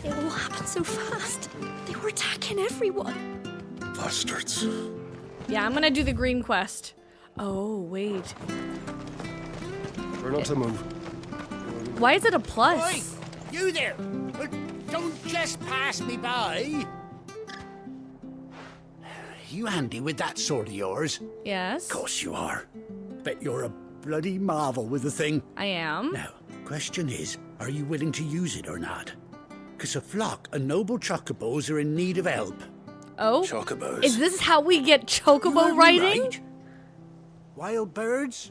It all happened so fast. They were attacking everyone. Bastards. Yeah, I'm gonna do the green quest. Oh, wait. We're not to move. Why is it a Oi, plus? you there! Don't just pass me by. You handy with that sword of yours? Yes. Of course you are. Bet you're a bloody marvel with the thing. I am. Now, question is, are you willing to use it or not? Because a flock of noble chocobos are in need of help. Oh? Chocobos. Is this how we get chocobo You riding? right. Wild birds?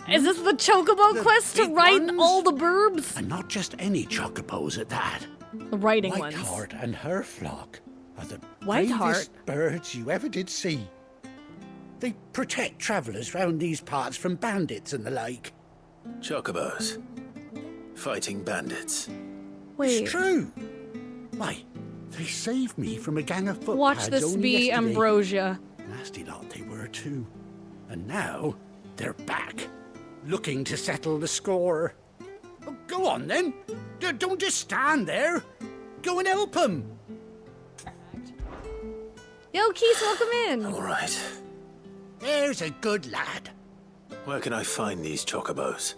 Is this the chocobo The quest to big ride ones? all the burbs? And not just any chocobos at that. The riding ones. Whiteheart and her flock are the Whiteheart? bravest birds you ever did see. They protect travellers round these parts from bandits and the like. Chocobos. Fighting bandits. Wait. It's true. Why, they saved me from a gang of footpads Watch this only be yesterday. Ambrosia. Nasty lot they were too. And now they're back, looking to settle the score. Oh, go on then. Don't just stand there. Go and help them. Yo, Keith, welcome in. All right. There's a good lad. Where can I find these chocobos?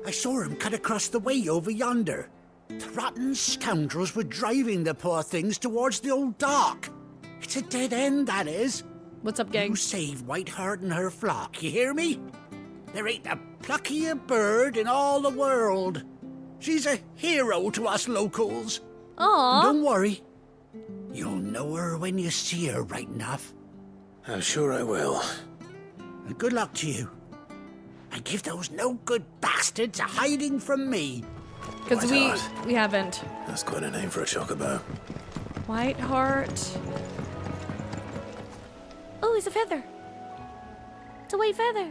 I saw him cut across the way over yonder. The rotten scoundrels were driving the poor things towards the old dock. It's a dead end, that is. What's up, gang? You save Whiteheart and her flock, you hear me? There ain't a pluckier bird in all the world. She's a hero to us locals. And Aw. don't worry, you'll know her when you see her right enough. I'm sure I will. And good luck to you. And give those no-good bastards a hiding from me. Because Whiteheart. we haven't. That's quite a name for a chocobo. Whiteheart. Oh, it's a feather. It's a white feather.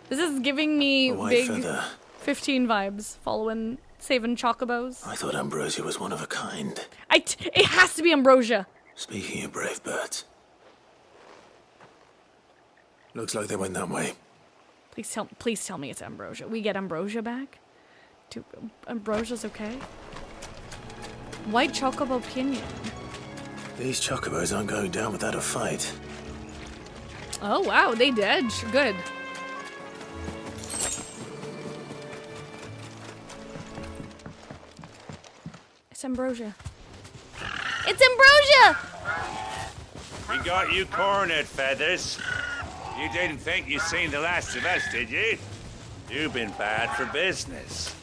This is giving me A white big feather. 15 vibes. Following, saving chocobos. I thought Ambrosia was one of a kind. It has to be Ambrosia. Speaking of brave birds. Looks like they went that way. Please tell me it's Ambrosia. We get Ambrosia back? Ambrosia's okay? White chocobo pinion. These chocobos aren't going down without a fight. Oh wow, they did. Good. It's Ambrosia. It's Ambrosia! We got you cornered, Feathers. You didn't think you'd seen the last of us, did you? You've been bad for business.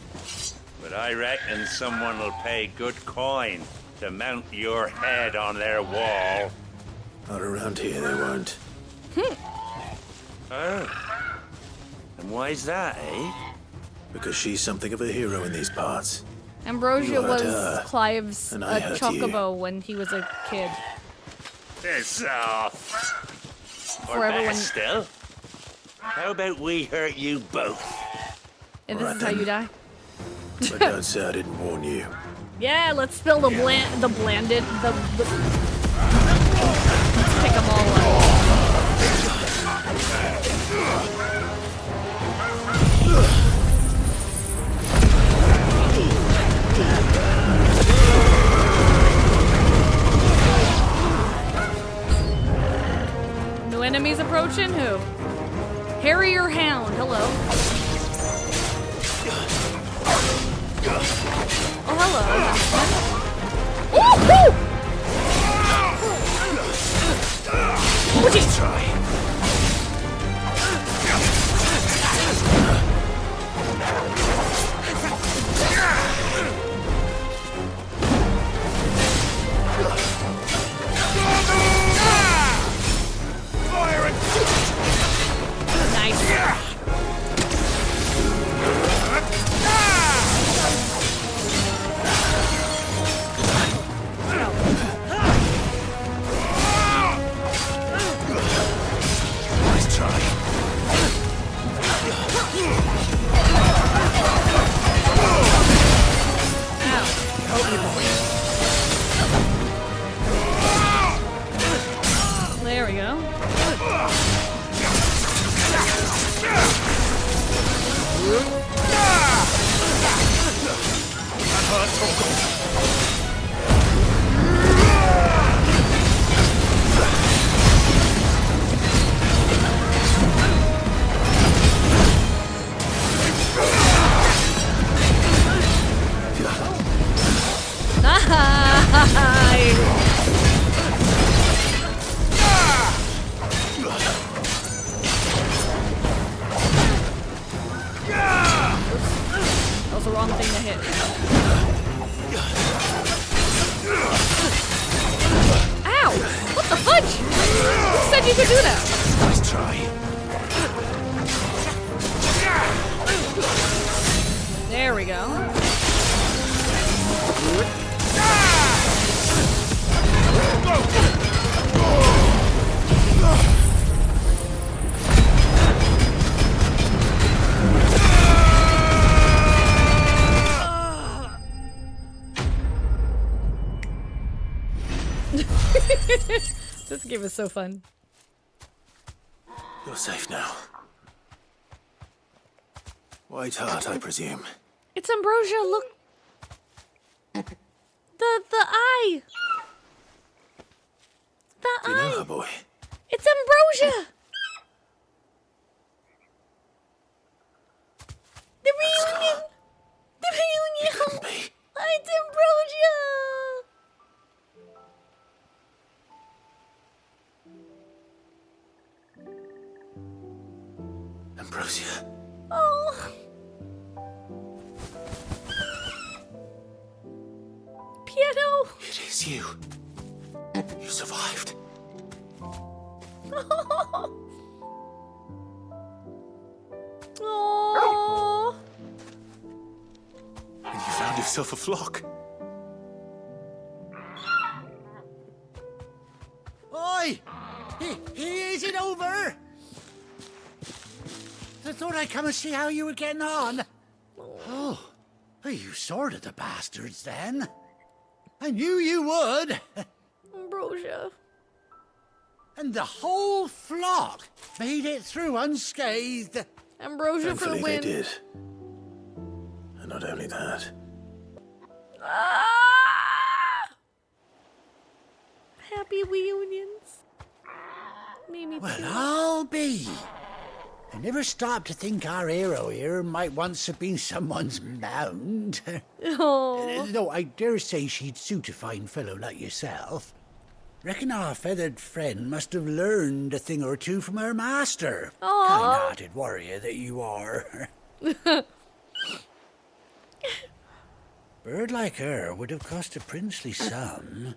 But I reckon someone will pay good coin to mount your head on their wall. Not around here, they won't. Oh. And why's that, eh? Because she's something of a hero in these parts. Ambrosia You hurt was her, Clive's and I hurt chocobo when he was a kid. Piss off. Or For better everyone- still, how about we hurt you both? And this Alright is how then. you die? But don't say I didn't warn you. Yeah, let's spill the blanded, let's pick them all up. New enemies approaching? Who? Harrier Hound, hello. Oh, hello. Woohoo! Would you try? Nice. Nice try. There we go. was the wrong thing to hit. Ow! What the fudge? Who said you could do that? Nice try. There we go. This game is so fun. You're safe now. White heart, I presume. It's Ambrosia, look. The eye. The Do you know eye. her, boy? It's Ambrosia. The reunion. The reunion. Couldn't be. It's Ambrosia. Ambrosia. Oh. Piano. It is you. You survived. Oh. And you found yourself a flock. Oi! Is it over? I thought I'd come and see how you were getting on. Oh, you sorted the bastards then. I knew you would. Ambrosia. And the whole flock made it through unscathed. Ambrosia for the Thankfully win. they did. And not only that. Ah! Happy reunions. Made me Well, feel- I'll be. I never stopped to think our hero here might once have been someone's mound. Oh. Though I dare say she'd suit a fine fellow like yourself. Reckon our feathered friend must have learned a thing or two from her master. Aw. Kind-hearted warrior that you are. Bird like her would have cost a princely sum.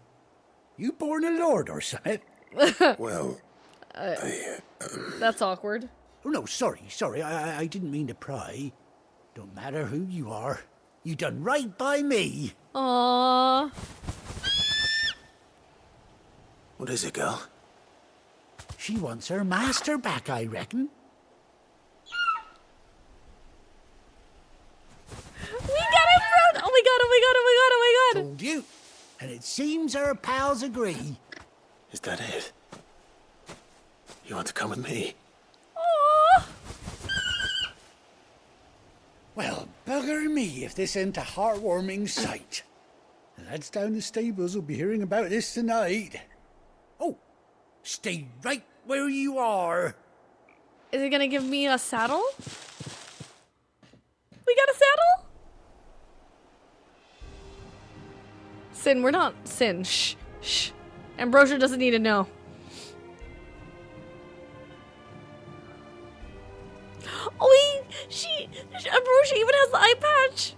You born a lord or something? Well, That's awkward. Oh, no, sorry. I didn't mean to pry. Don't matter who you are. You done right by me. Aww. what is it, girl? She wants her master back, I reckon. We got it, bro! Oh my god, oh my god, oh my god, oh my god! Told you. And it seems her pals agree. Is that it? You want to come with me? Aww. Well, bugger me if this ain't a heartwarming sight. The lads down the stables will be hearing about this tonight. Oh, stay right where you are. Is it gonna give me a saddle? We got a saddle? Sin, we're not Sin. Shh. Shh. Ambrosia doesn't need to know. Oh, Ambrosia even has the eye patch.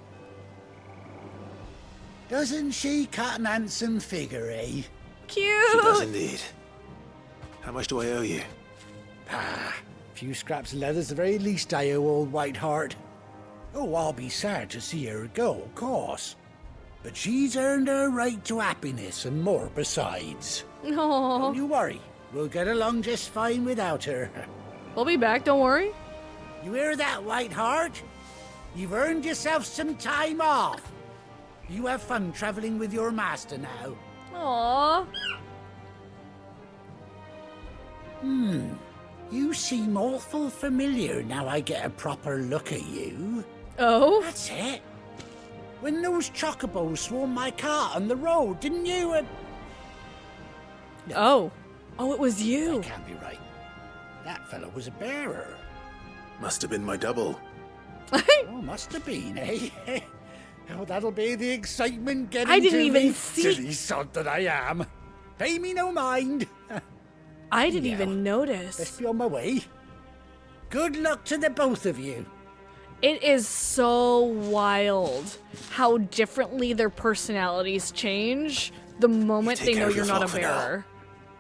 Doesn't she cut an handsome figure, eh? She Cute. does indeed. How much do I owe you? A few scraps of leather's the very least I owe old Whiteheart. Oh, I'll be sad to see her go, of course. But she's earned her right to happiness and more besides. No. Don't you worry. We'll get along just fine without her. We'll be back, don't worry. You hear that, Whiteheart? You've earned yourself some time off. You have fun traveling with your master now. Aww. You seem awful familiar now I get a proper look at you. Oh? That's it. When those chocobos swarmed my cart on the road, didn't you? Oh. Oh, it was That you. can't be right. That fellow was a bearer. Must have been my double. Oh, must have been, eh? Oh, that'll be the excitement getting I didn't to even me. see- Silly sod that I am. Pay me no mind. I didn't Yeah. even Let's notice. be on my way. Good luck to the both of you. It is so wild how differently their personalities change the moment they care know of you're your not a flock for now. bearer.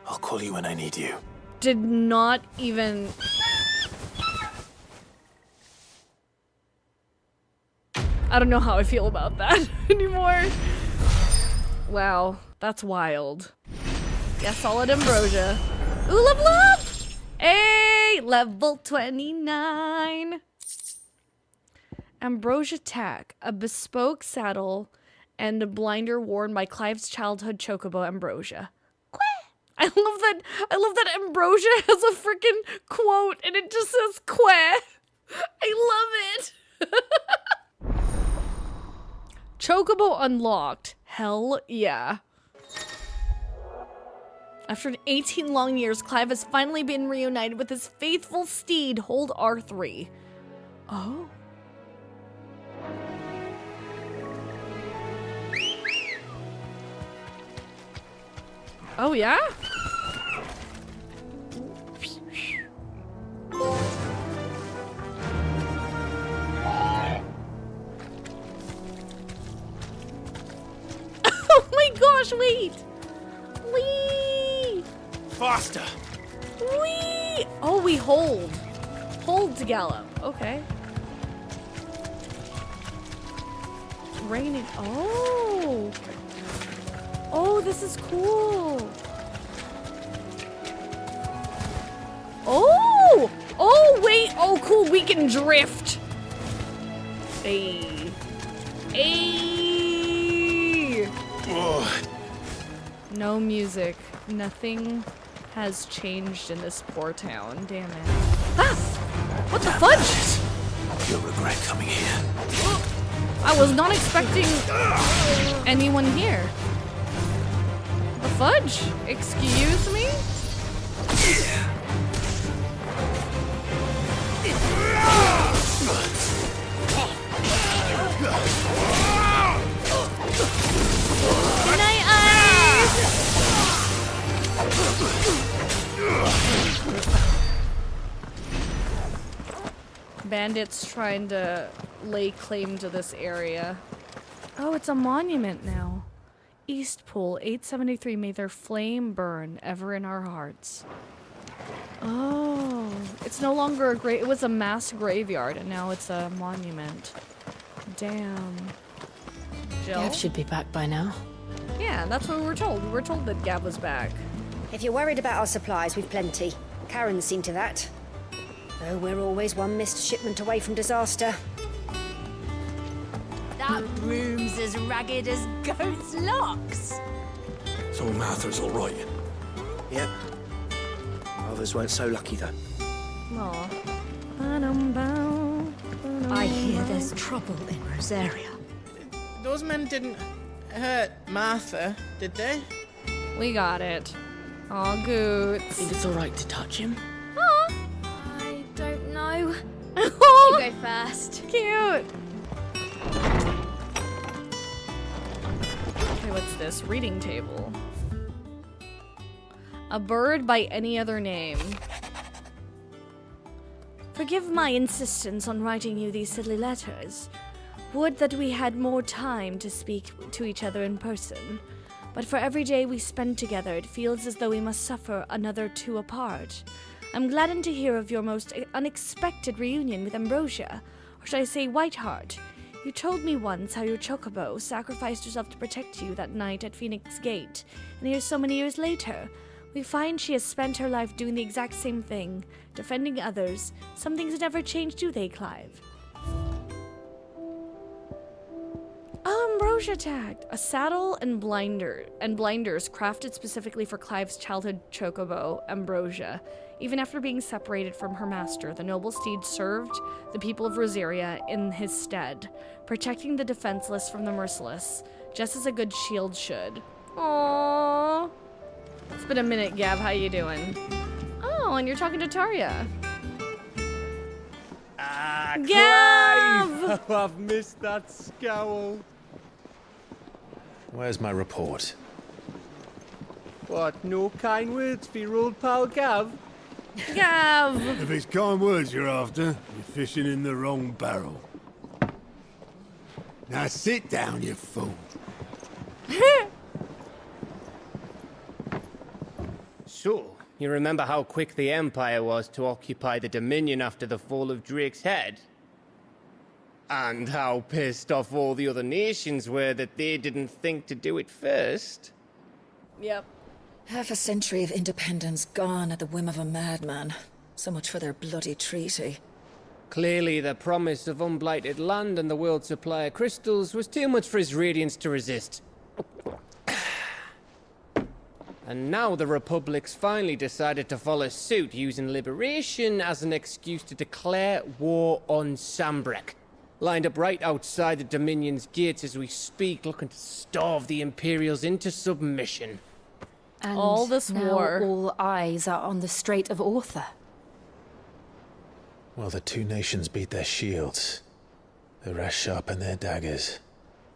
I'll call you when I need you. Did not even... I don't know how I feel about that anymore. Wow, that's wild. Yeah, solid ambrosia. Ooh, level up! Hey, level 29. Ambrosia tack, a bespoke saddle, and a blinder worn by Clive's childhood chocobo Ambrosia. I love that Ambrosia has a freaking quote and it just says queh. I love it. Chocobo unlocked. Hell yeah. After 18 long years, Clive has finally been reunited with his faithful steed, Hold R3. Oh. Oh yeah? Oh my gosh, wait! Wee! Faster! Wee! Oh, we hold. Hold to gallop. Okay. Raining. Oh! Oh, this is cool. Oh! Oh, wait. Oh, cool. We can drift. Hey. Hey! Oh, No music. Nothing has changed in this poor town. Damn it. Ah! What the fudge? you'll regret coming here. I was not expecting anyone here. The fudge? Excuse me? Good night, Ice! Bandits trying to lay claim to this area. Oh, it's a monument now. East Pool, 873, may their flame burn ever in our hearts. Oh, it's no longer a grave. It was a mass graveyard, and now it's a monument. Damn. Jill? Gav should be back by now. Yeah, that's what we were told. We were told that Gav was back. If you're worried about our supplies, we've plenty. Karen's seen to that. Though we're always one missed shipment away from disaster. That broom's as ragged as goat's locks. So Martha's all right. Yep. Others weren't so lucky, though. Aw. I hear there's trouble in Rosaria. Those men didn't hurt Martha, did they? We got it. Aw, Goots. Think it's all right to touch him? I don't know. Oh, You go first. cute. Okay, what's this? Reading table. A bird by any other name. Forgive my insistence on writing you these silly letters. Would that we had more time to speak to each other in person. But for every day we spend together, it feels as though we must suffer another two apart. I'm gladdened to hear of your most unexpected reunion with Ambrosia, or should I say Whiteheart. You told me once how your chocobo sacrificed herself to protect you that night at Phoenix Gate, and here so many years later, we find she has spent her life doing the exact same thing, defending others. Some things never change, do they, Clive? Oh, Ambrosia tagged. A saddle and blinders crafted specifically for Clive's childhood chocobo, Ambrosia. Even after being separated from her master, the noble steed served the people of Rosaria in his stead, protecting the defenseless from the merciless, just as a good shield should. Aww. It's been a minute, Gav. How you doing? Oh, and you're talking to Tarya. Ah, Gav! Clive! Oh, I've missed that scowl. Where's my report? What, no kind words for your old pal Gav? Gav! If it's kind words you're after, you're fishing in the wrong barrel. Now sit down, you fool. So, you remember how quick the Empire was to occupy the Dominion after the fall of Drake's head? And how pissed off all the other nations were that they didn't think to do it first? Yep. Half a century of independence gone at the whim of a madman. So much for their bloody treaty. Clearly, the promise of unblighted land and the world's supply of crystals was too much for his radiance to resist. And now the Republic's finally decided to follow suit, using liberation as an excuse to declare war on Sambrek. Lined up right outside the Dominion's gates as we speak, looking to starve the Imperials into submission. And All this now war. all eyes are on the Strait of Author. While the two nations beat their shields, the rest sharpen their daggers,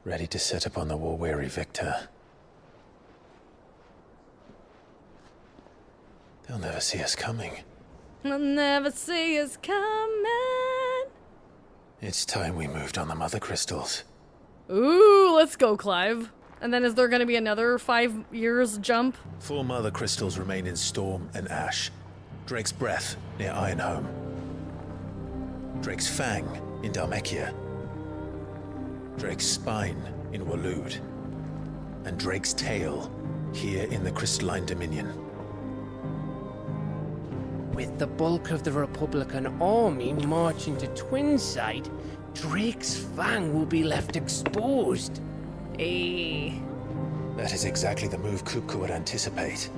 ready to set upon the war-weary victor. They'll never see us coming. They'll never see us coming. It's time we moved on the Mother Crystals. Ooh, let's go, Clive. And then is there gonna be another 5 years jump? 4 Mother Crystals remain in Storm and Ash. Drake's Breath near Ironhome. Drake's Fang in Dhalmekia. Drake's Spine in Waloed. And Drake's Tail here in the Crystalline Dominion. With the bulk of the Republican army marching to Twinside, Drake's Fang will be left exposed. That is exactly the move Kupka would anticipate.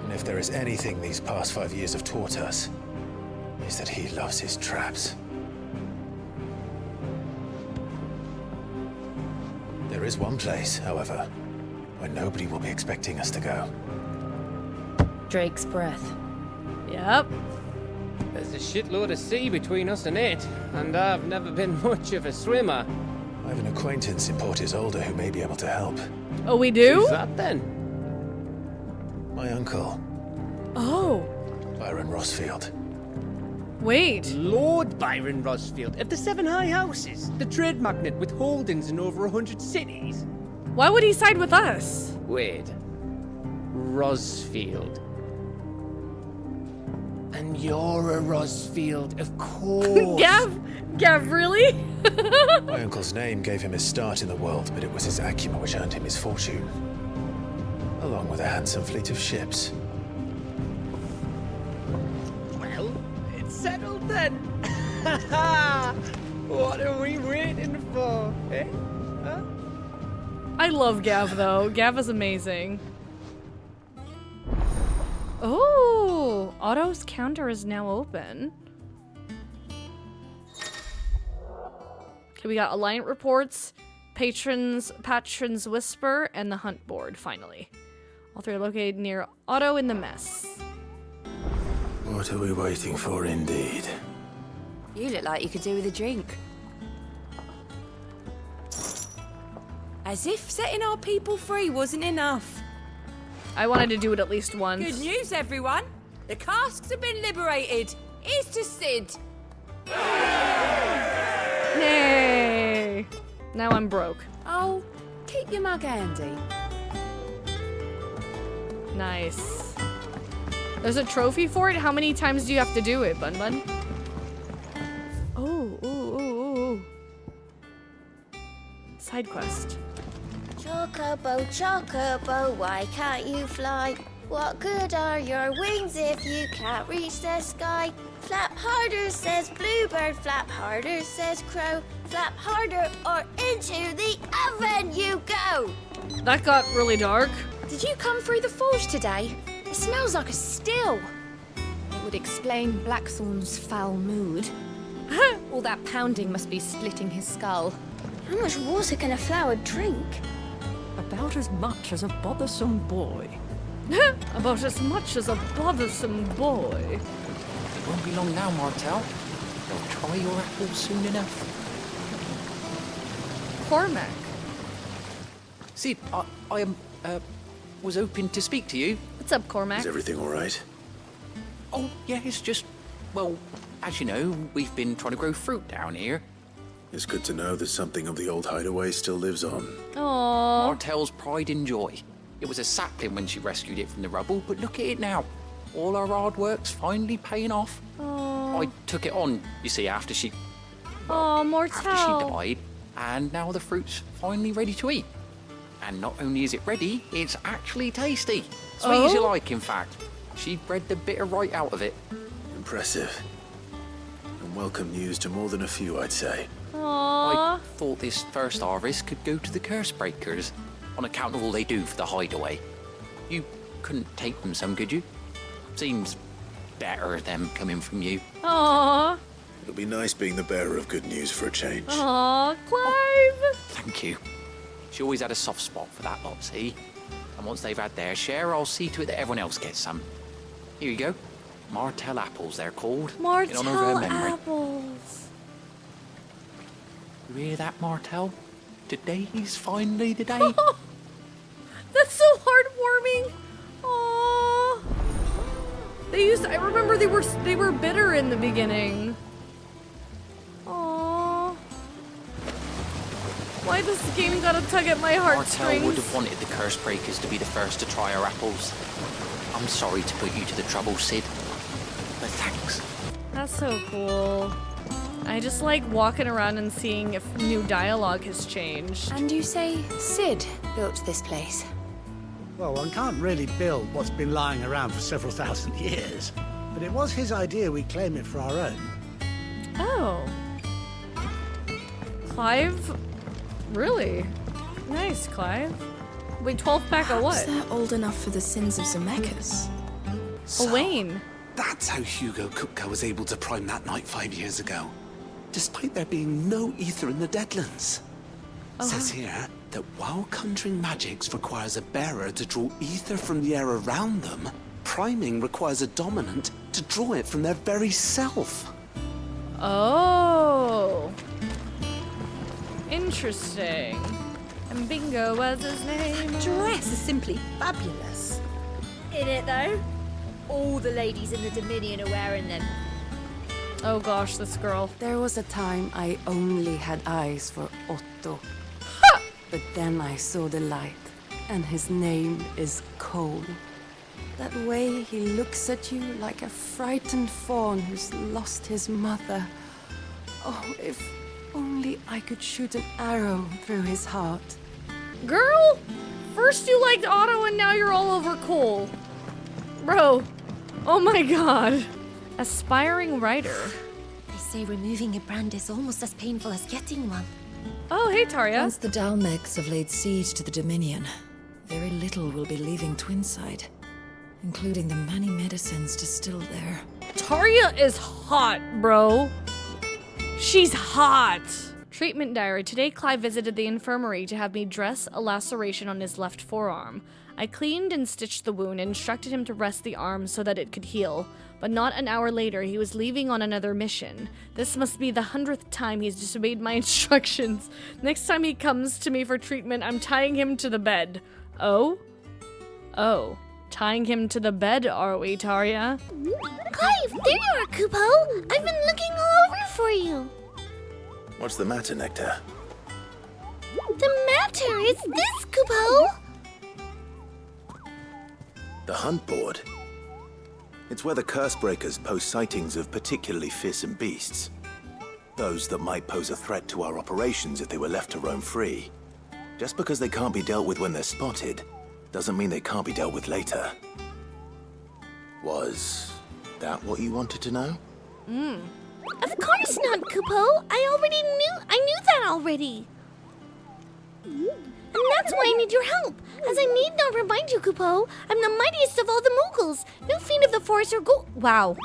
And if there is anything these past 5 years have taught us, is that he loves his traps. There is one place, however, where nobody will be expecting us to go. Drake's Breath. Yep. There's a shitload of sea between us and it, and I've never been much of a swimmer. I have an acquaintance in Port Auldhyl who may be able to help. Oh, we do? Who's that then? My uncle, Oh, Byron Rossfield. wait. Lord Byron Rosfield of the Seven High Houses, the trade magnate with holdings in over 100 cities. Why would he side with us? Wait. Rosfield. And you're a Rosfield, of course. Gav, really? My uncle's name gave him his start in the world, but it was his acumen which earned him his fortune. Along with a handsome fleet of ships. Well, it's settled then. What are we waiting for, eh? Huh? I love Gav, though. Gav is amazing. Oh, Otto's counter is now open. Okay, we got Alliant reports, Patrons Whisper, and the Hunt board, finally. All three are located near Otto in the mess. What are we waiting for, indeed? You look like you could do with a drink. As if setting our people free wasn't enough. I wanted to do it at least once. Good news, everyone. The casks have been liberated. Here's to Sid. Yay! Now I'm broke. Oh, keep your mug handy. Nice. There's a trophy for it? How many times do you have to do it, Bun Bun? Oh, ooh. Side quest. Chocobo, Chocobo, why can't you fly? What good are your wings if you can't reach the sky? Flap harder, says Bluebird, flap harder, says Crow. Flap harder or into the oven you go! That got really dark. Did you come through the forge today? It smells like a still. It would explain Blackthorn's foul mood. All that pounding must be splitting his skull. How much water can a flower drink? About as much as a bothersome boy. About as much as a bothersome boy. It won't be long now, Martel. They'll try your apple soon enough. Cormac. Sid, I was hoping to speak to you. What's up, Cormac? Is everything all right? Oh, yeah, it's just, well, as you know, we've been trying to grow fruit down here. It's good to know that something of the old hideaway still lives on. Aww. Martell's pride and joy. It was a sapling when she rescued it from the rubble, but look at it now. All our hard work's finally paying off. Aww. I took it on, you see, after she Martell. after she died, and now the fruit's finally ready to eat. And not only is it ready, it's actually tasty. Sweet as you like, in fact. She bred the bitter right out of it. Impressive. And welcome news to more than a few, I'd say. Aww. I thought this first harvest could go to the curse breakers, on account of all they do for the hideaway. You couldn't take them some, could you? Seems better them coming from you. Aww. It'll be nice being the bearer of good news for a change. Aww, Clive. Thank you. She always had a soft spot for that lot, see? And once they've had their share, I'll see to it that everyone else gets some. Here you go. Martell apples, they're called. in honor of her Martell memory. apples. You hear that, Martell? Today's finally the day. That's so heartwarming. Aww. I remember they were bitter in the beginning. Aww. Why this game gotta tug at my Martell heartstrings? would have wanted the curse breakers to be the first to try her apples. I'm sorry to put you to the trouble, Sid. But thanks. That's so cool. I just like walking around and seeing if new dialogue has changed. And you say Sid built this place? Well, one can't really build what's been lying around for several thousand years. But it was his idea we claim it for our own. Oh. Clive? Really? Nice, Clive. Wait, 12 pack of what? They're old enough for the sins of Zemeckis. A Wayne. That's how Hugo Kupka was able to prime that night 5 years ago, despite there being no ether in the Deadlands. Says here that while conjuring magics requires a bearer to draw ether from the air around them, priming requires a dominant to draw it from their very self. Oh. Interesting. And Bingo was his name. Dress is simply fabulous. In it, though. All the ladies in the Dominion are wearing them. Oh gosh, this girl. There was a time I only had eyes for Otto. But then I saw the light, and his name is Cole. That way he looks at you like a frightened fawn who's lost his mother. Oh, if only I could shoot an arrow through his heart. Girl! First you liked Otto and now you're all over Cole. Bro. Oh my god. Aspiring writer. They say removing a brand is almost as painful as getting one. Oh, hey, Tarya. Once the Dalmecs have laid siege to the Dominion, very little will be leaving Twinside, including the many medicines distilled there. Tarya is hot, bro. She's hot. Treatment diary. Today, Clive visited the infirmary to have me dress a laceration on his left forearm. I cleaned and stitched the wound and instructed him to rest the arm so that it could heal. But not an hour later, he was leaving on another mission. This must be the 100th time he's disobeyed my instructions. Next time he comes to me for treatment, I'm tying him to the bed. Oh? Oh. Tying him to the bed, are we, Tarya? Clive, there you are, Kupo! I've been looking all over for you. What's the matter, Nectar? The matter is this, Kupo! The hunt board? It's where the Cursebreakers post sightings of particularly fearsome beasts. Those that might pose a threat to our operations if they were left to roam free. Just because they can't be dealt with when they're spotted, doesn't mean they can't be dealt with later. Was that what you wanted to know? Of course not, Kupo! I knew that already! And that's why I need your help! As I need not remind you, Kupo, I'm the mightiest of all the Moogles! No fiend of the forest or wow.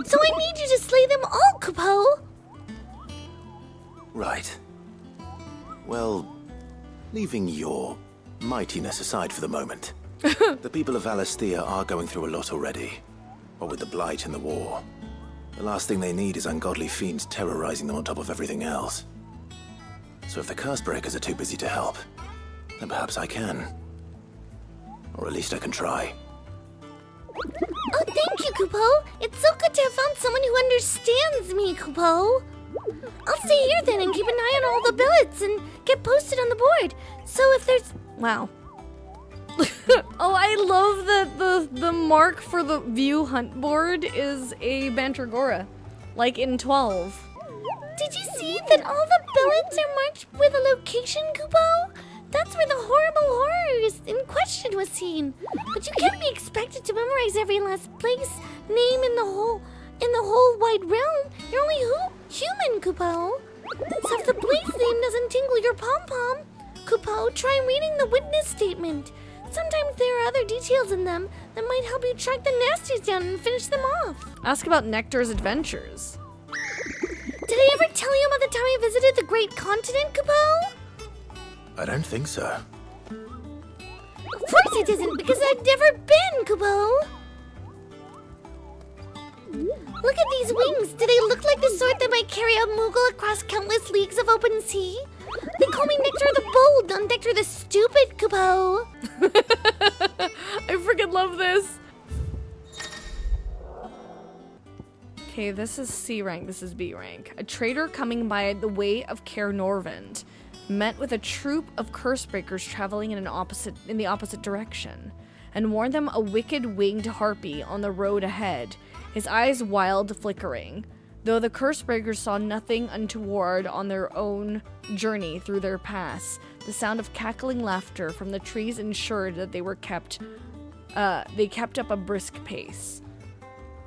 So I need you to slay them all, Kupo! Right. Well, leaving your mightiness aside for the moment. The people of Valisthea are going through a lot already. What with the Blight and the war. The last thing they need is ungodly fiends terrorizing them on top of everything else. So if the Cursebreakers are too busy to help, then perhaps I can. Or at least I can try. Oh, thank you, Kupo! It's so good to have found someone who understands me, Kupo! I'll stay here then and keep an eye on all the billets and get posted on the board. So if there's... Wow. Oh, I love that the mark for the view hunt board is a Bantergora. Like in 12. Did you see that all the billets are marked with a location, Kupo? That's where the horrible horrors in question was seen. But you can't be expected to memorize every last place, name in the whole wide realm. You're only human, Kupo. So if the place name doesn't tingle your pom-pom, Kupo, try reading the witness statement. Sometimes there are other details in them that might help you track the nasties down and finish them off. Ask about Nectar's adventures. Did I ever tell you about the time I visited the Great Continent, Kupo? I don't think so. Of course it isn't, because I've never been, Kupo. Look at these wings. Do they look like the sort that might carry a Moogle across countless leagues of open sea? They call me Nectar the Bold, not Nectar the Stupid, Kupo. I freaking love this. Okay, this is C rank, this is B rank. A trader coming by the way of Caer Norvend met with a troop of Cursebreakers traveling in the opposite direction, and warned them a wicked winged harpy on the road ahead, his eyes wild flickering. Though the Cursebreakers saw nothing untoward on their own journey through their pass, the sound of cackling laughter from the trees ensured that they kept up a brisk pace.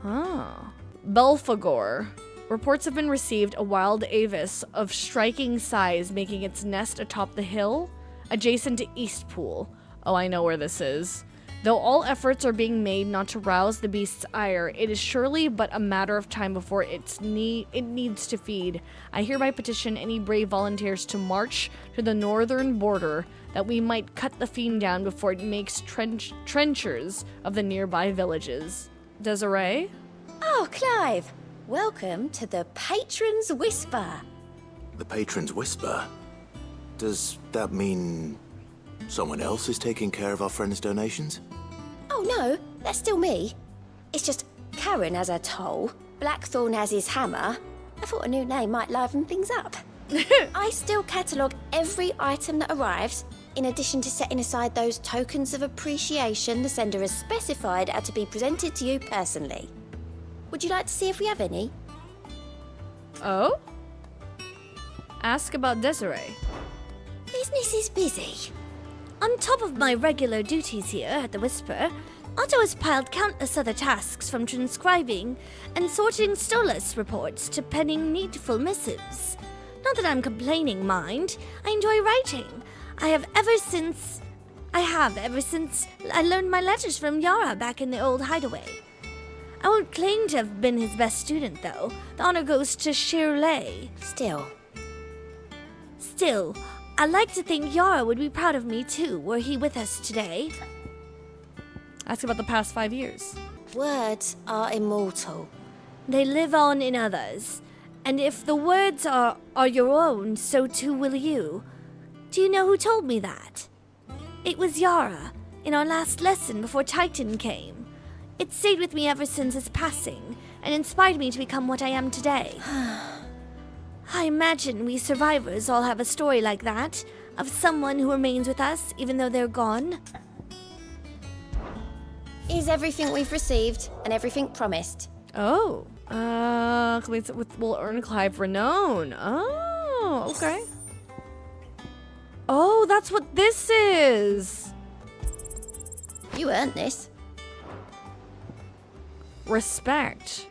Belphegor. Reports have been received a wild avis of striking size making its nest atop the hill, adjacent to Eastpool. Oh, I know where this is. Though all efforts are being made not to rouse the beast's ire, it is surely but a matter of time before it needs to feed. I hereby petition any brave volunteers to march to the northern border that we might cut the fiend down before it makes trenchers of the nearby villages. Desiree? Oh, Clive! Welcome to the Patron's Whisper. The Patron's Whisper? Does that mean someone else is taking care of our friend's donations? Oh no, that's still me. It's just Karen has her toll, Blackthorn has his hammer. I thought a new name might liven things up. I still catalogue every item that arrives, in addition to setting aside those tokens of appreciation the sender has specified are to be presented to you personally. Would you like to see if we have any? Oh? Ask about Desiree. Business is busy. On top of my regular duties here at the Whisper, Otto has piled countless other tasks, from transcribing and sorting Stolas reports to penning needful missives. Not that I'm complaining, mind. I enjoy writing. I have ever since I learned my letters from Yara back in the old hideaway. I won't claim to have been his best student, though. The honor goes to Shirley. Still, I like to think Yara would be proud of me, too, were he with us today. Ask about the past 5 years. Words are immortal. They live on in others. And if the words are your own, so too will you. Do you know who told me that? It was Yara, in our last lesson before Titan came. It stayed with me ever since his passing, and inspired me to become what I am today. I imagine we survivors all have a story like that, of someone who remains with us even though they're gone. Is everything we've received and everything promised? Oh, we'll earn Clive renown. Oh, okay. Oh, that's what this is. You earned this. Respect.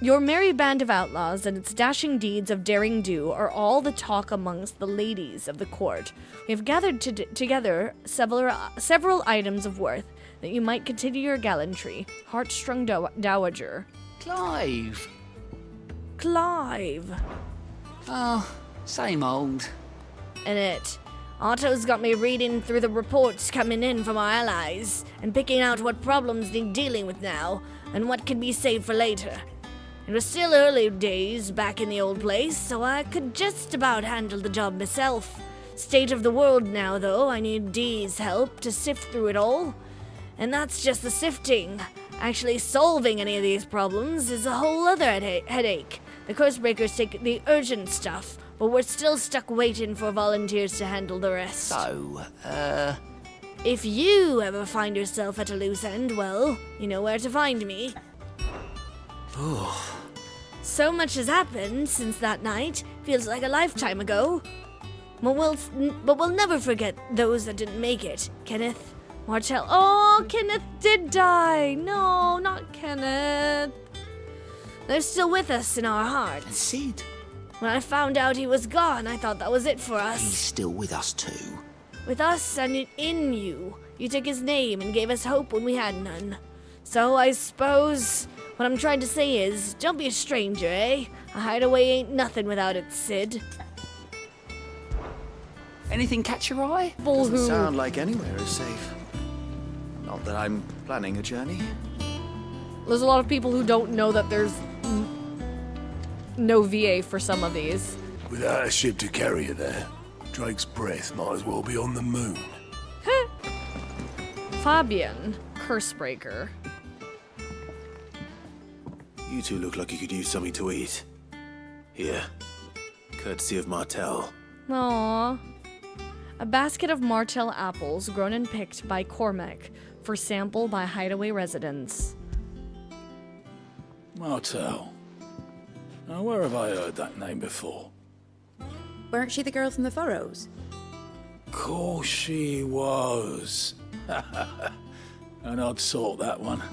Your merry band of outlaws and its dashing deeds of daring do are all the talk amongst the ladies of the court. We have gathered together several items of worth that you might continue your gallantry. Heartstrung dowager. Clive. Oh, same old. And Otto's got me reading through the reports coming in from our allies and picking out what problems need dealing with now and what can be saved for later. It was still early days back in the old place, so I could just about handle the job myself. State of the world now, though, I need Dee's help to sift through it all. And that's just the sifting. Actually solving any of these problems is a whole other headache The Cursebreakers take the urgent stuff, but we're still stuck waiting for volunteers to handle the rest. So, If you ever find yourself at a loose end, well, you know where to find me. So much has happened since that night. Feels like a lifetime ago. But we'll never forget those that didn't make it. Kenneth, Martel. Oh, Kenneth did die. No, not Kenneth. They're still with us in our hearts. and Sid, When I found out he was gone, I thought that was it for us. he's still with us too. With us and in you. You took his name and gave us hope when we had none. So I suppose what I'm trying to say is, don't be a stranger, eh? A hideaway ain't nothing without its Sid. Anything catch your eye? Doesn't sound like anywhere is safe. Not that I'm planning a journey. There's a lot of people who don't know that there's no VA for some of these. Without a ship to carry you there, Drake's breath might as well be on the moon. Fabian, Cursebreaker. You two look like you could use something to eat. Here, courtesy of Martel. Aww. A basket of Martel apples grown and picked by Cormac for sample by hideaway residents. Martel. Now, where have I heard that name before? Weren't she the girl from the Furrows? Course she was. An odd sort, that one.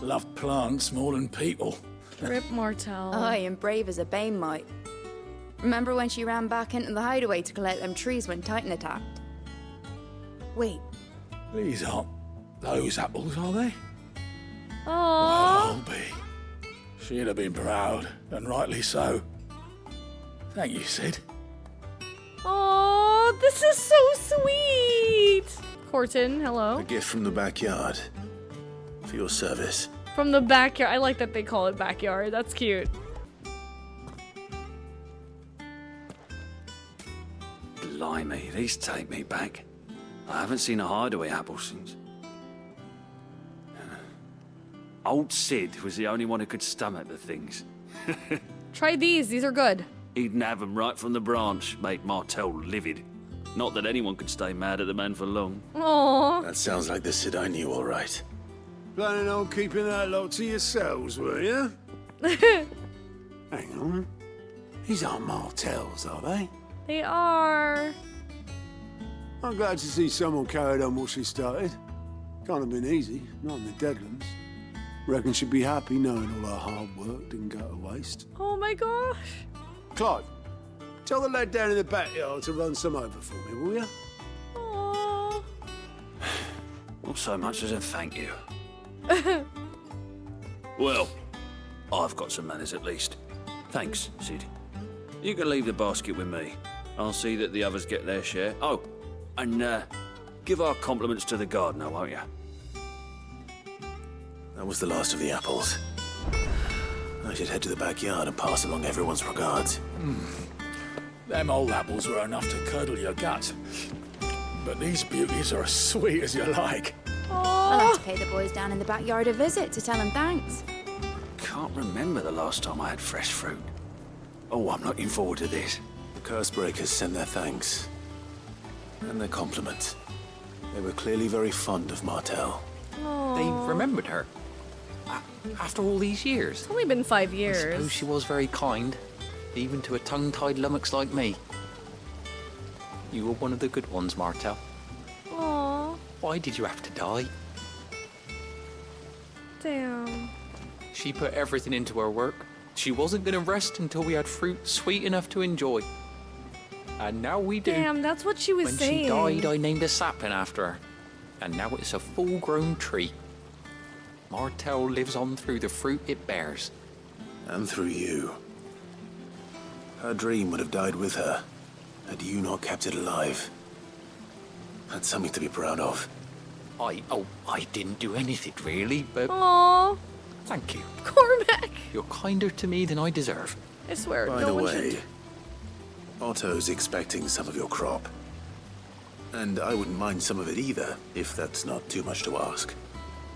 Loved plants more than people. Rip Martel. Aye, and brave as a bane might. Remember when she ran back into the hideaway to collect them trees when Titan attacked? Wait, These aren't those apples, are they? Aww. Well, I'll be. She'd have been proud, and rightly so. Thank you, Sid. Oh, this is so sweet. Corton, hello. A gift from the backyard. For your service. From the backyard. I like that they call it backyard. That's cute. Blimey, these take me back. I haven't seen a hideaway apple since. Old Sid was the only one who could stomach the things. Try these. These are good. He'd have them right from the branch, made Martel livid. Not that anyone could stay mad at the man for long. Aww. That sounds like the Sid I knew, all right. Planning on keeping that lot to yourselves, were you? Hang on. These aren't Martels, are they? They are. I'm glad to see someone carried on what she started. Can't have been easy, not in the Deadlands. Reckon she'd be happy knowing all her hard work didn't go to waste. Oh my gosh. Clive, tell the lad down in the backyard to run some over for me, will you? Aww. Not so much as a thank you. Well, I've got some manners at least. Thanks, Sid. You can leave the basket with me. I'll see that the others get their share. Oh, and give our compliments to the gardener, won't you? That was the last of the apples. I should head to the backyard and pass along everyone's regards. Them old apples were enough to curdle your gut. But these beauties are as sweet as you like. I'll have to pay the boys down in the backyard a visit to tell them thanks. Can't remember the last time I had fresh fruit. Oh, I'm looking forward to this. The Cursebreakers send their thanks. And their compliments. They were clearly very fond of Martel. They remembered her. After all these years. It's only been 5 I years. suppose she was very kind, even to a tongue-tied lummox like me. You were one of the good ones, Martel. Aww. Why did you have to die? Damn. She put everything into her work. She wasn't going to rest until we had fruit sweet enough to enjoy. And now we do. Damn, that's what she was when saying. She died, I named a sapling after her. And now it's a full-grown tree. Martel lives on through the fruit it bears. And through you. Her dream would have died with her, had you not kept it alive. That's something to be proud of. I didn't do anything really, but Aww. thank you. Cormac. You're kinder to me than I deserve. I swear, By no the one way, should. Otto's expecting some of your crop. And I wouldn't mind some of it either, if that's not too much to ask.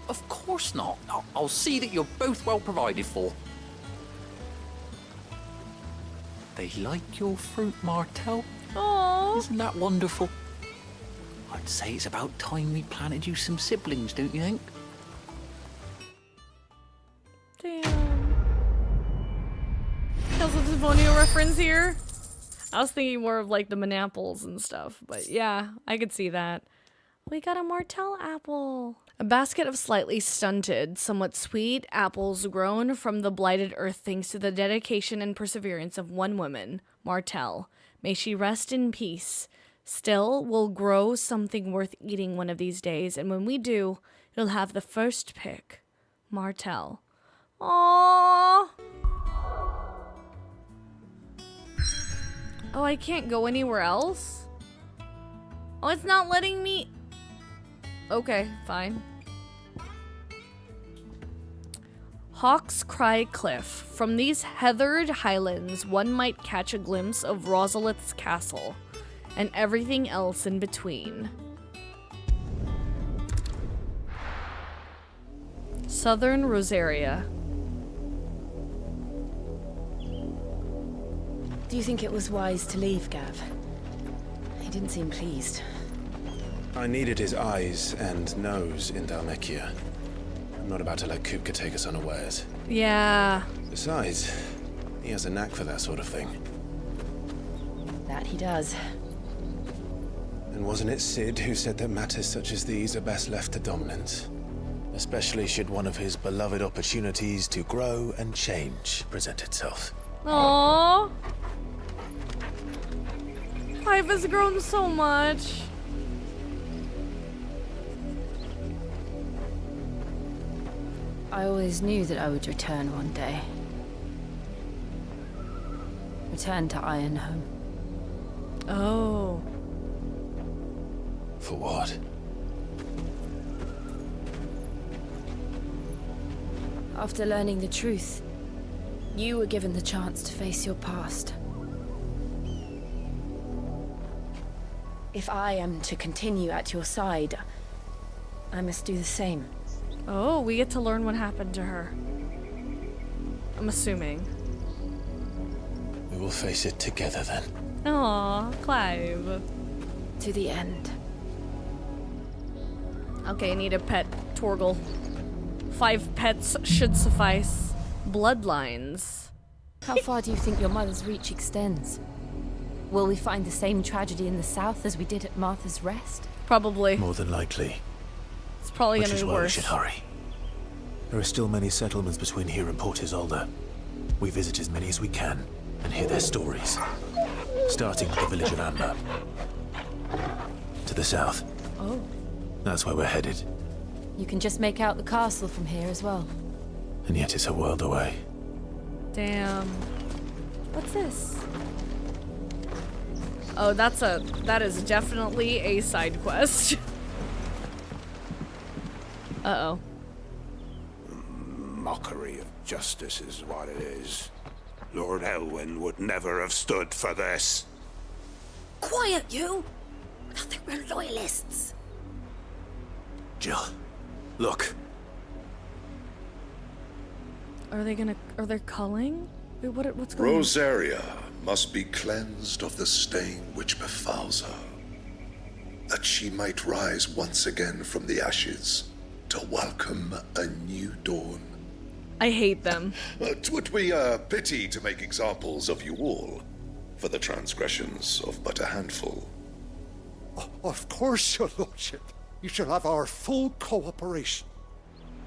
Of course not. I'll see that you're both well provided for. They like your fruit, Martel. Aww. Isn't that wonderful? I'd say it's about time we planted you some siblings, don't you think? Damn. Tales of Devonia reference here. I was thinking more of like the Manapples and stuff, but yeah, I could see that. We got a Martel apple. A basket of slightly stunted, somewhat sweet apples grown from the blighted earth thanks to the dedication and perseverance of one woman, Martel. May she rest in peace. Still, we'll grow something worth eating one of these days, and when we do, it'll have the first pick. Martel. Aww. Oh, I can't go anywhere else? Oh, it's not letting me... Okay, fine. Hawk's Cry Cliff. From these heathered highlands, one might catch a glimpse of Rosalith's castle, and everything else in between. Southern Rosaria. Do you think it was wise to leave, Gav? He didn't seem pleased. I needed his eyes and nose in Dhalmekia. I'm not about to let Kupka take us unawares. Yeah. Besides, he has a knack for that sort of thing. That he does. And wasn't it Sid who said that matters such as these are best left to dominance? Especially should one of his beloved opportunities to grow and change present itself. Aww. Life has grown so much. I always knew that I would return one day. Return to Ironhome. Oh. For what? After learning the truth, you were given the chance to face your past. If I am to continue at your side, I must do the same. Oh, we get to learn what happened to her. I'm assuming. We will face it together then. Aw, Clive. To the end. Okay, I need a pet, Torgal. 5 pets should suffice. Bloodlines. How far do you think your mother's reach extends? Will we find the same tragedy in the south as we did at Martha's Rest? Probably. More than likely. It's probably Which gonna is be why worse. we should hurry. There are still many settlements between here and Port Isolde. We visit as many as we can and hear their stories. Starting with the village of Amber. To the south. Oh. That's where we're headed. You can just make out the castle from here as well. And yet it's a world away. Damn. What's this? Oh, that is definitely a side quest. Uh-oh. Mockery of justice is what it is. Lord Elwyn would never have stood for this. Quiet, you! I thought they were loyalists. Jill, look. Are they culling? Wait, what's going on? Rosaria must be cleansed of the stain which befouls her, that she might rise once again from the ashes to welcome a new dawn. I hate them. 'Twould be a pity to make examples of you all, for the transgressions of but a handful. Of course, your lordship. You shall have our full cooperation.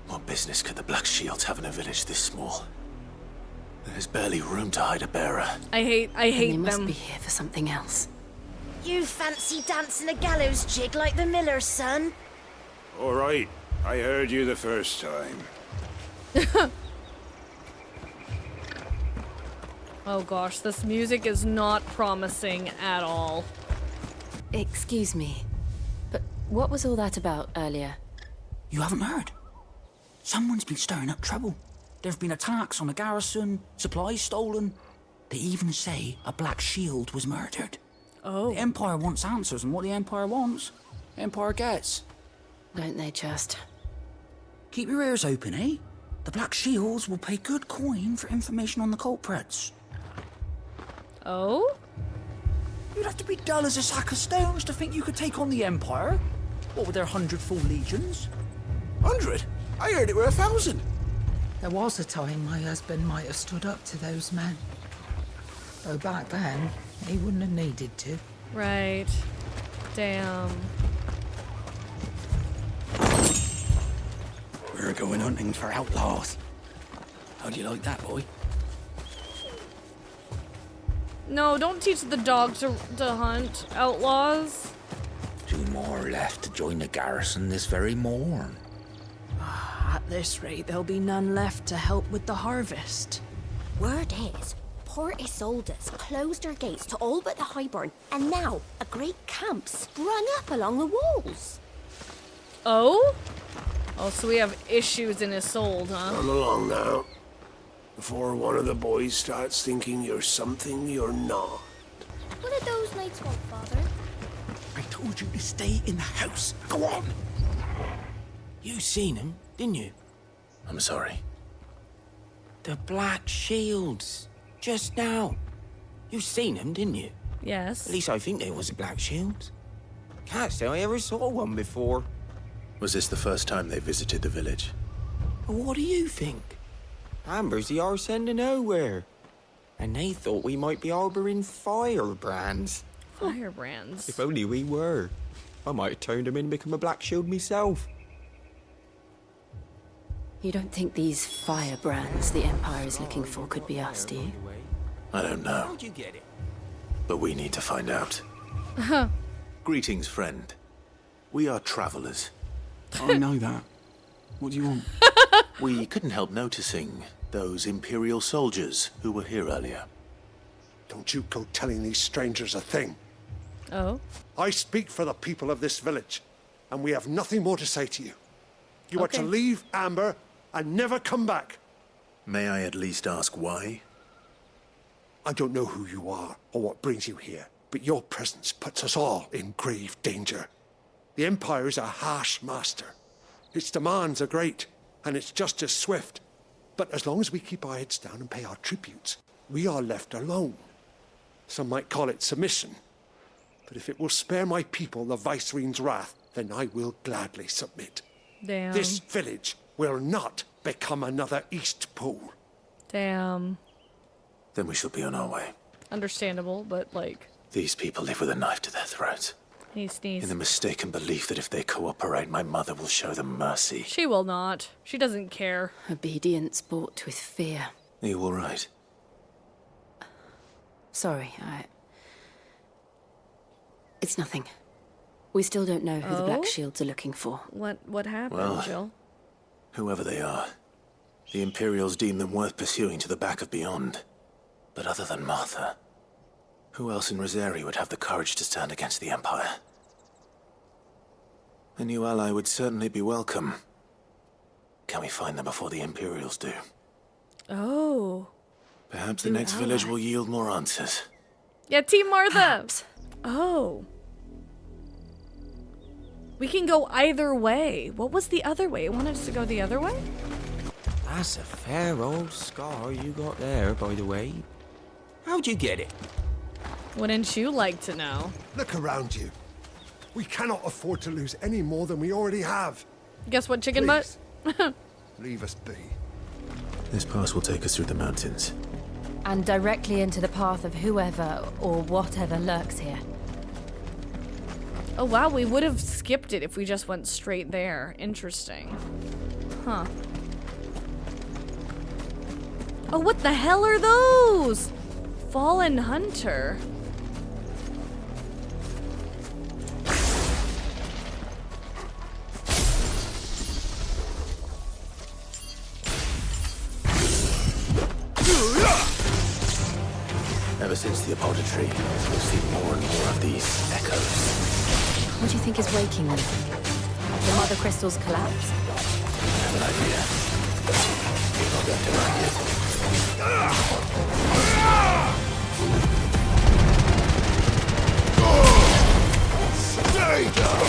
What business could the Black Shields have in a village this small? There's barely room to hide a bearer. I hate They them. must be here for something else. You fancy dancing a gallows jig like the miller's son? All right, I heard you the first time. Oh gosh, this music is not promising at all. Excuse me, but what was all that about earlier? You haven't heard? Someone's been stirring up trouble. There've been attacks on the garrison, supplies stolen. They even say a Black Shield was murdered. Oh. The Empire wants answers, and what the Empire wants, the Empire gets. Don't they just? Keep your ears open, eh? The Black Shields will pay good coin for information on the culprits. Oh? You'd have to be dull as a sack of stones to think you could take on the Empire. What with their 100 full legions? 100? I heard it were 1,000. There was a time my husband might have stood up to those men. Though back then, he wouldn't have needed to. Right. Damn. We're going hunting for outlaws. How do you like that, boy? No, don't teach the dog to hunt outlaws. 2 more left to join the garrison this very morn. At this rate, there'll be none left to help with the harvest. Word is, Port Isolde's closed her gates to all but the highborn, and now a great camp sprung up along the walls. Oh? Oh, so we have issues in Isolde, huh? Come along now. Before one of the boys starts thinking you're something you're not. What did those knights want, Father? I told you to stay in the house. Go on. You seen him, didn't you? I'm sorry. The black shields. Just now. You seen them, didn't you? Yes. At least I think they was black shields. Can't say I ever saw one before. Was this the first time they visited the village? What do you think? Amber's the arse end of nowhere. And they thought we might be harboring firebrands. Firebrands? If only we were. I might have turned them in and become a black shield myself. You don't think these firebrands the Empire is looking for could be us, do you? I don't know. How'd you get it? But we need to find out. Greetings, friend. We are travelers. I know that. What do you want? We couldn't help noticing those Imperial soldiers who were here earlier. Don't you go telling these strangers a thing. Oh? I speak for the people of this village, and we have nothing more to say to you. You are to Okay. leave Amber and never come back. May I at least ask why? I don't know who you are or what brings you here, but your presence puts us all in grave danger. The Empire is a harsh master. Its demands are great, and its justice swift. But as long as we keep our heads down and pay our tributes, we are left alone. Some might call it submission. But if it will spare my people the Viceroy's wrath, then I will gladly submit. Damn. This village will not become another East Pool. Damn. Then we shall be on our way. Understandable, but like... These people live with a knife to their throats. He sneezed. In the mistaken belief that if they cooperate, my mother will show them mercy. She will not. She doesn't care. Obedience bought with fear. Are you all right? Sorry, It's nothing. We still don't know who the Black Oh? Shields are looking for. What happened, Well, Jill? Whoever they are, the Imperials deem them worth pursuing to the back of beyond. But other than Martha, who else in Rosari would have the courage to stand against the Empire? A new ally would certainly be welcome. Can we find them before the Imperials do? Oh. Perhaps the New next village ally. will yield more answers. Yeah, Team Martha! Oh. We can go either way. What was the other way? It wanted us to go the other way? That's a fair old scar you got there, by the way. How'd you get it? Wouldn't you like to know? Look around you. We cannot afford to lose any more than we already have. Guess what, chicken Please, butt? leave us be. This pass will take us through the mountains. And directly into the path of whoever or whatever lurks here. Oh wow, we would have skipped it if we just went straight there. Interesting. Huh. Oh, what the hell are those? Fallen Hunter. Ever since the apodatory, we've seen more and more of these echoes. What do you think is waking them? The mother crystal's collapse? I have an idea. We've not got to run yet. Stay down!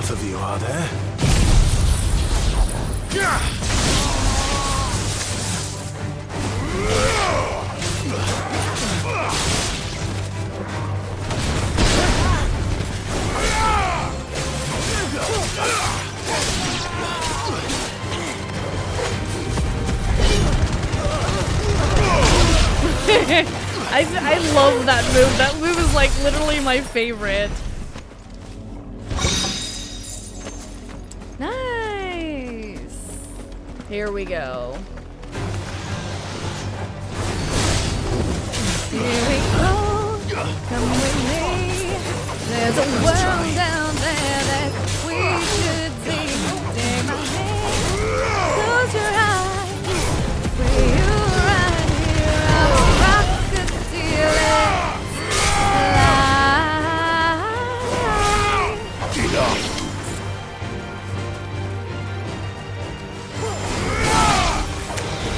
enough of you, are there? I love that move. That move is like literally my favorite. Nice. Here we go. Here we go. Come with me. There's a world down there that we should see. Take my hand. Close your eyes. Where you right here. I'll rock the ceiling. Get up.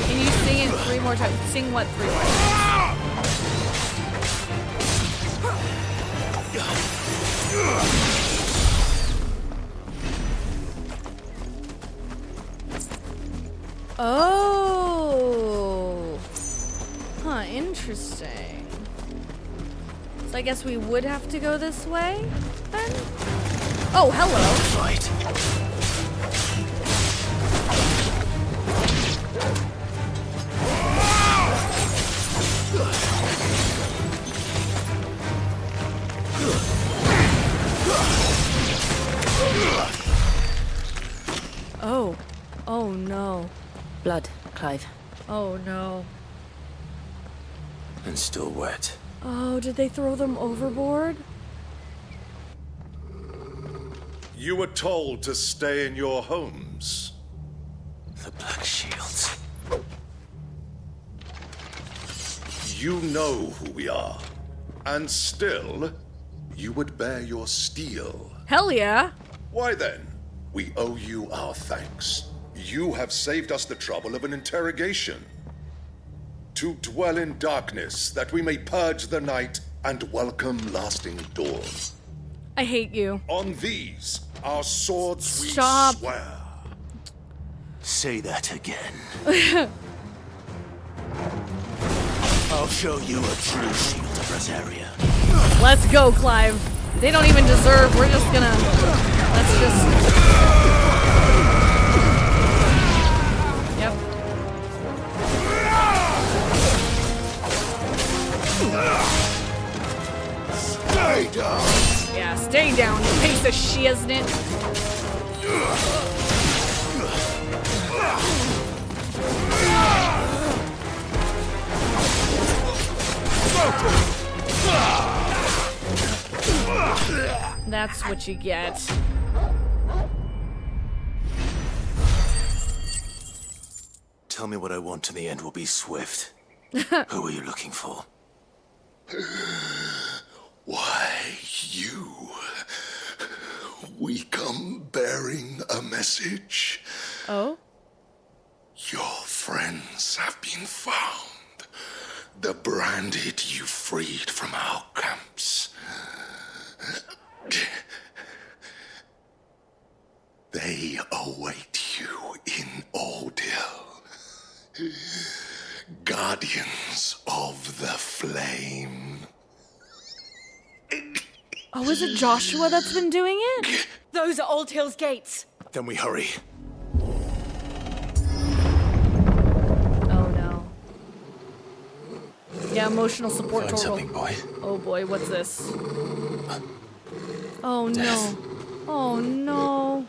Can you sing it 3 more times? Sing what 3 more times? Oh. Huh, interesting. So I guess we would have to go this way then? Oh, hello. Right. Oh. Oh no. Blood, Clive. Oh no. And still wet. Oh, did they throw them overboard? You were told to stay in your homes. The Black Shields. You know who we are. And still, you would bear your steel. Hell yeah. Why then? We owe you our thanks. You have saved us the trouble of an interrogation. To dwell in darkness, that we may purge the night and welcome lasting dawn. I hate you. On these, our swords Stop. we swear. Say that again. I'll show you a true shield of Rosaria. Let's go, Clive. They don't even deserve. We're just gonna. Let's just. Yep. Stay down. Yeah, stay down, you piece of shiznit. That's what you get. Tell me what I want and the end will be swift. Who are you looking for? Why, you. We come bearing a message. Oh? Your friends have been found. The branded you freed from our camps. They await you in Auldhyl. Guardians of the Flame. Oh, is it Joshua that's been doing it? Those are Auldhyl's gates. Then we hurry. Oh no. Yeah, emotional support Find total. something, boy. Oh boy, what's this? Oh Death. no. Oh no.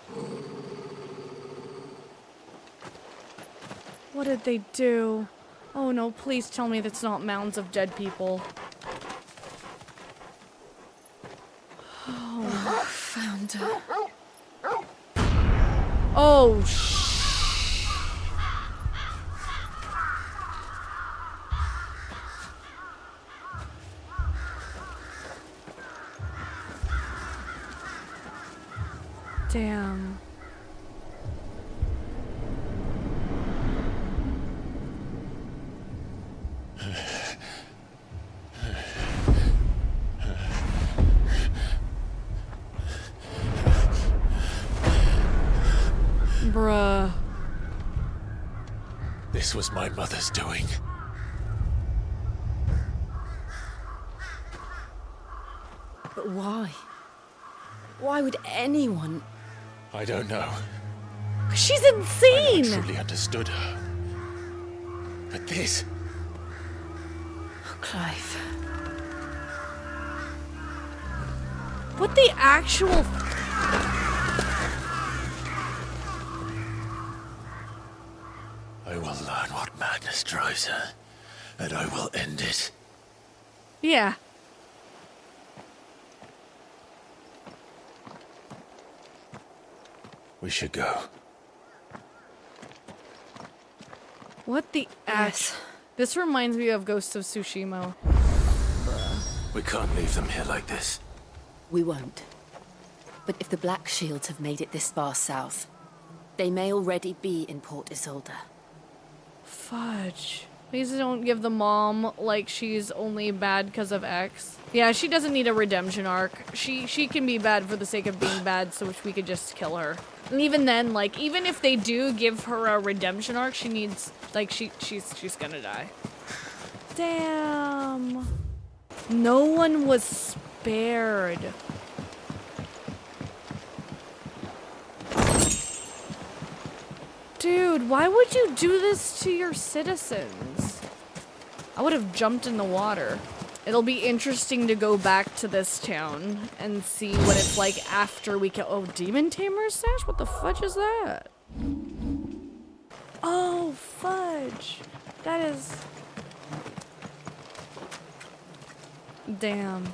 What did they do? Oh no, please tell me that's not mounds of dead people. Oh, found her. Oh, damn. Bruh. This was my mother's doing. But why? Why would anyone? I don't know. She's insane! I never truly understood her. But this... Oh, Clive. What the actual... I will learn what madness drives her, and I will end it. Yeah. We should go. What the ass? This reminds me of Ghost of Tsushima. We can't leave them here like this. We won't. But if the Black Shields have made it this far south, they may already be in Port Isolde. Fudge. Please don't give the mom like she's only bad because of X. Yeah, she doesn't need a redemption arc. She can be bad for the sake of being bad, so we could just kill her. And even then, like, even if they do give her a redemption arc, she needs, like, she's gonna die. Damn. No one was spared. Dude, why would you do this to your citizens? I would have jumped in the water. It'll be interesting to go back to this town and see what it's like after we kill— oh, Demon Tamer Stash? What the fudge is that? Oh, fudge. That is... damn.